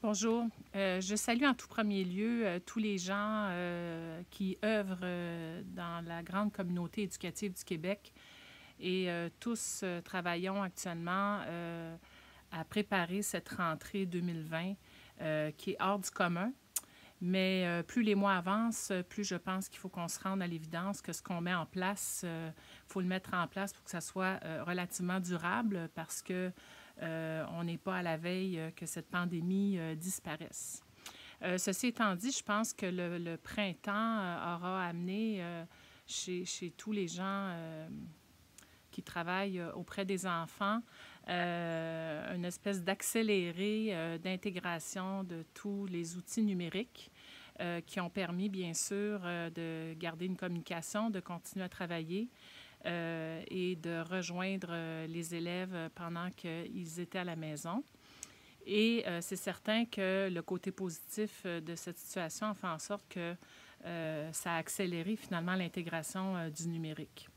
Bonjour. Je salue en tout premier lieu tous les gens qui œuvrent dans la grande communauté éducative du Québec et tous travaillons actuellement à préparer cette rentrée 2020 qui est hors du commun. Mais plus les mois avancent, plus je pense qu'il faut qu'on se rende à l'évidence que ce qu'on met en place, il faut le mettre en place pour que ça soit relativement durable parce que on n'est pas à la veille que cette pandémie disparaisse. Ceci étant dit, je pense que le printemps aura amené chez tous les gens qui travaillent auprès des enfants une espèce d'accéléré d'intégration de tous les outils numériques qui ont permis, bien sûr, de garder une communication, de continuer à travailler et de rejoindre les élèves pendant qu'ils étaient à la maison. Et c'est certain que le côté positif de cette situation a fait en sorte que ça a accéléré finalement l'intégration du numérique.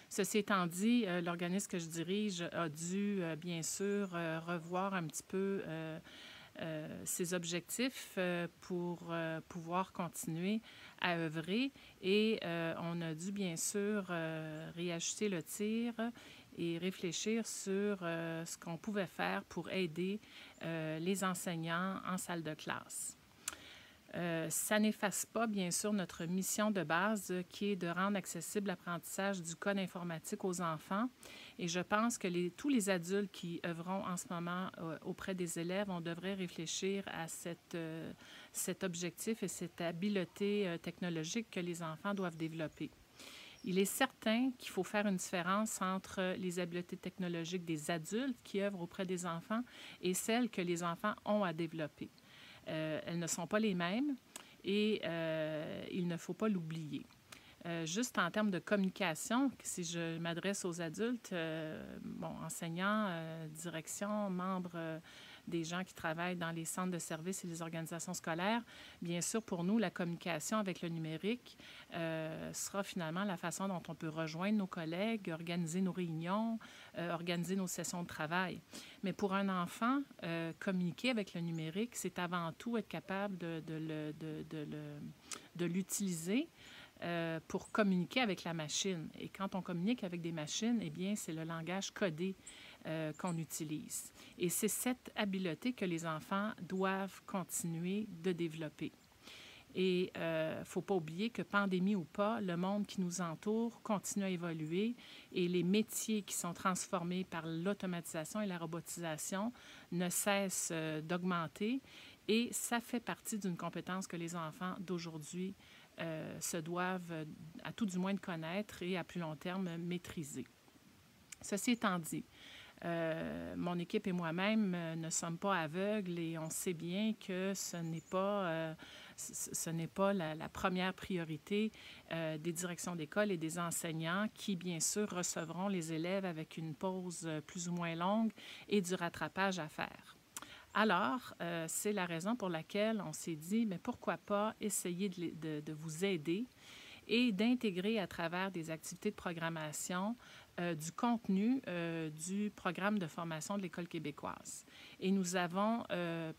Ceci étant dit, l'organisme que je dirige a dû, bien sûr, revoir un petit peu ses objectifs pour pouvoir continuer à œuvrer. Et on a dû, bien sûr, réajuster le tir et réfléchir sur ce qu'on pouvait faire pour aider les enseignants en salle de classe. Ça n'efface pas, bien sûr, notre mission de base qui est de rendre accessible l'apprentissage du code informatique aux enfants. Et je pense que tous les adultes qui œuvront en ce moment auprès des élèves, on devrait réfléchir à cet objectif et cette habileté technologique que les enfants doivent développer. Il est certain qu'il faut faire une différence entre les habiletés technologiques des adultes qui œuvrent auprès des enfants et celles que les enfants ont à développer. Elles ne sont pas les mêmes et il ne faut pas l'oublier. Juste en termes de communication, si je m'adresse aux adultes, enseignants, direction, membres des gens qui travaillent dans les centres de services et les organisations scolaires, bien sûr, pour nous, la communication avec le numérique sera finalement la façon dont on peut rejoindre nos collègues, organiser nos réunions, organiser nos sessions de travail. Mais pour un enfant, communiquer avec le numérique, c'est avant tout être capable de l'utiliser pour communiquer avec la machine. Et quand on communique avec des machines, eh bien, c'est le langage codé qu'on utilise. Et c'est cette habileté que les enfants doivent continuer de développer. Et il ne faut pas oublier que, pandémie ou pas, le monde qui nous entoure continue à évoluer et les métiers qui sont transformés par l'automatisation et la robotisation ne cessent d'augmenter. Et ça fait partie d'une compétence que les enfants d'aujourd'hui se doivent, à tout du moins, de connaître et à plus long terme, maîtriser. Ceci étant dit, mon équipe et moi-même ne sommes pas aveugles et on sait bien que ce n'est pas la première priorité des directions d'école et des enseignants qui, bien sûr, recevront les élèves avec une pause plus ou moins longue et du rattrapage à faire. Alors, c'est la raison pour laquelle on s'est dit, mais pourquoi pas essayer de vous aider et d'intégrer à travers des activités de programmation du contenu du programme de formation de l'École québécoise. Et nous avons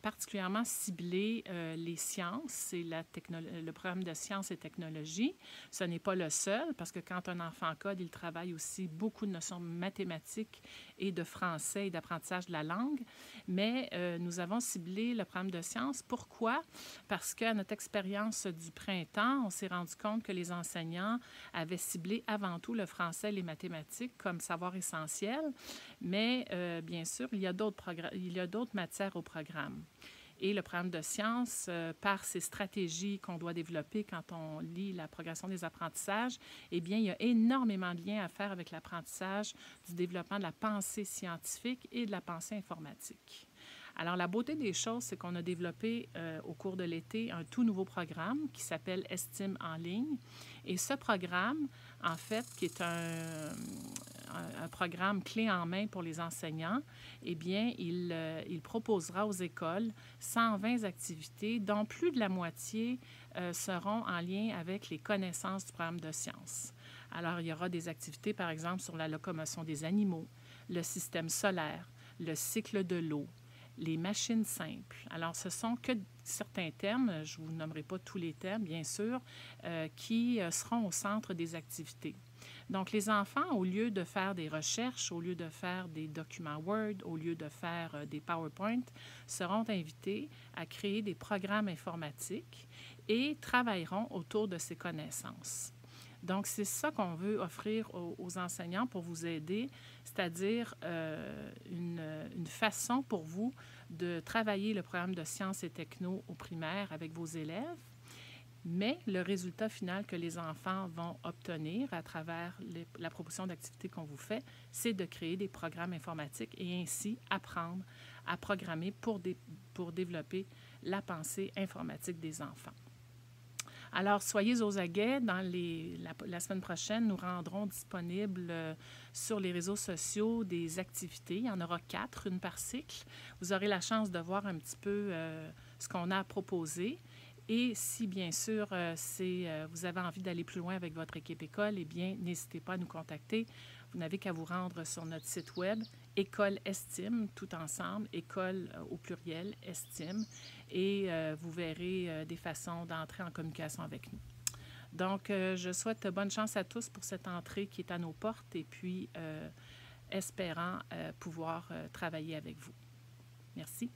particulièrement ciblé les sciences et le programme de sciences et technologies. Ce n'est pas le seul, parce que quand un enfant code, il travaille aussi beaucoup de notions mathématiques et de français et d'apprentissage de la langue. Mais nous avons ciblé le programme de sciences. Pourquoi? Parce qu'à notre expérience du printemps, on s'est rendu compte que les enseignants avaient ciblé avant tout le français et les mathématiques comme savoir essentiel, mais bien sûr, il y a d'autres matières au programme. Et le programme de sciences, par ses stratégies qu'on doit développer quand on lit la progression des apprentissages, eh bien, il y a énormément de liens à faire avec l'apprentissage du développement de la pensée scientifique et de la pensée informatique. Alors, la beauté des choses, c'est qu'on a développé au cours de l'été un tout nouveau programme qui s'appelle Estime en ligne. Et ce programme, en fait, qui est un programme clé en main pour les enseignants, eh bien, il proposera aux écoles 120 activités, dont plus de la moitié seront en lien avec les connaissances du programme de sciences. Alors, il y aura des activités, par exemple, sur la locomotion des animaux, le système solaire, le cycle de l'eau, les machines simples. Alors, ce sont que certains termes, je ne vous nommerai pas tous les termes, bien sûr, qui seront au centre des activités. Donc, les enfants, au lieu de faire des recherches, au lieu de faire des documents Word, au lieu de faire des PowerPoint, seront invités à créer des programmes informatiques et travailleront autour de ces connaissances. Donc, c'est ça qu'on veut offrir aux enseignants pour vous aider, c'est-à-dire une façon pour vous de travailler le programme de sciences et techno au primaire avec vos élèves, mais le résultat final que les enfants vont obtenir à travers la proposition d'activités qu'on vous fait, c'est de créer des programmes informatiques et ainsi apprendre à programmer pour développer la pensée informatique des enfants. Alors, soyez aux aguets. Dans la semaine prochaine, nous rendrons disponibles sur les réseaux sociaux des activités. Il y en aura 4, une par cycle. Vous aurez la chance de voir un petit peu ce qu'on a à proposer. Et si, bien sûr, vous avez envie d'aller plus loin avec votre équipe école, eh bien, n'hésitez pas à nous contacter. Vous n'avez qu'à vous rendre sur notre site web, École Estime, tout ensemble, école au pluriel, Estime, et vous verrez des façons d'entrer en communication avec nous. Donc, je souhaite bonne chance à tous pour cette entrée qui est à nos portes et puis espérant pouvoir travailler avec vous. Merci.